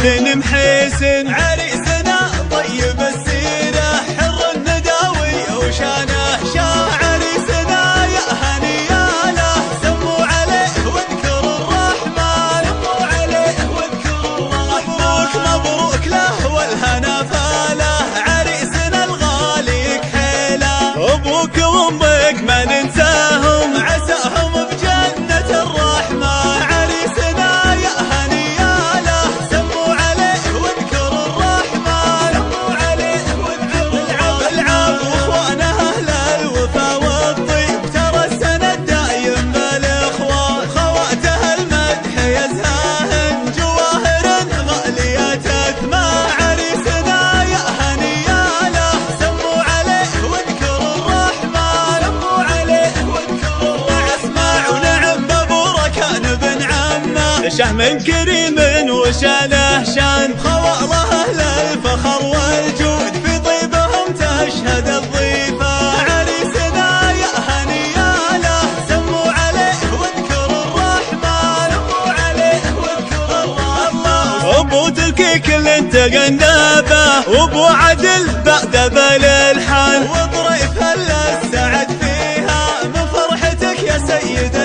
بن محيسن عريسنا طيب السيرة حر النداوي وشانه شاه عريسنا يا هنياله سموا عليه واذكروا الرحمن سموا عليه واذكروا الرحمن مبروك له والهنا فاله عريسنا الغالي كحيله ابوك وامك ما ننساهم عساهم بجنة الرحمن عريسنا يا هنياله سموا عليه واذكروا الرحمن سموا عليه واذكروا العاب واخوانه اهل الوفا والطيب ترى السند دايم بالاخوان خواته المدح يزهاهن جواهر غالية اثماء عريسنا يا هنياله سموا عليه واذكروا الرحمن سموا عليه واذكروا الرحمن اسمع ونعم ببركان بن عمه شه من كريم وشاله شان خواله اهل الفخر والجود في طيبهم تشهد الضيفه عريسنا يا هنياله سموا عليه واذكروا الرحمن سموا عليه واذكروا الرحمن ابو تركي كل تقنبه وابو عدل بعد بالالحان وطريف هلا السعد فيها من فرحتك يا سيد